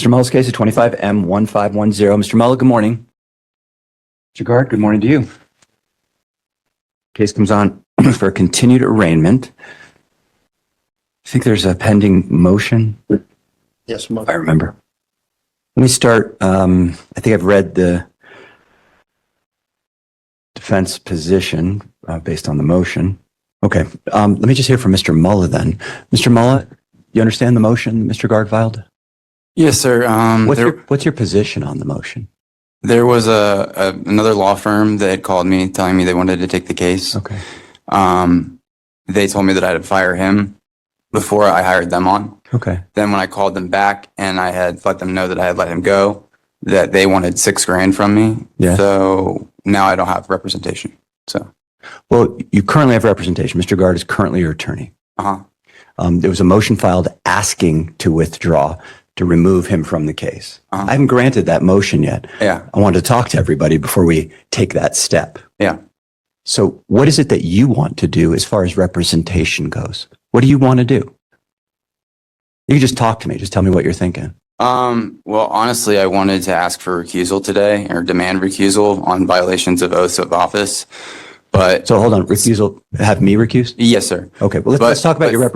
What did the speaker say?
Mr. Muller's case is 25M1510. Mr. Muller, good morning. Mr. Guard, good morning to you. Case comes on for continued arraignment. I think there's a pending motion. Yes, If I remember. Let me start. I think I've read the defense position based on the motion. Okay. Let me just hear from Mr. Muller then. Mr. Muller, you understand the motion Mr. Guard filed? Yes, sir. What's your position on the motion? There was another law firm that had called me telling me they wanted to take the case. Okay. They told me that I had to fire him before I hired them on. Okay. Then when I called them back and I had let them know that I had let him go, that they wanted $6,000 from me. Yeah. So now I don't have representation. So. Well, you currently have representation. Mr. Guard is currently your attorney. There was a motion filed asking to withdraw, to remove him from the case. I haven't granted that motion yet. Yeah. I wanted to talk to everybody before we take that step. Yeah. So what is it that you want to do as far as representation goes? What do you want to do? You can just talk to me. Just tell me what you're thinking. Well, honestly, I wanted to ask for recusal today or demand recusal on violations of oaths of office. But So hold on, recusal, have me recused? yes, sir. Okay, well, let's talk about your representation.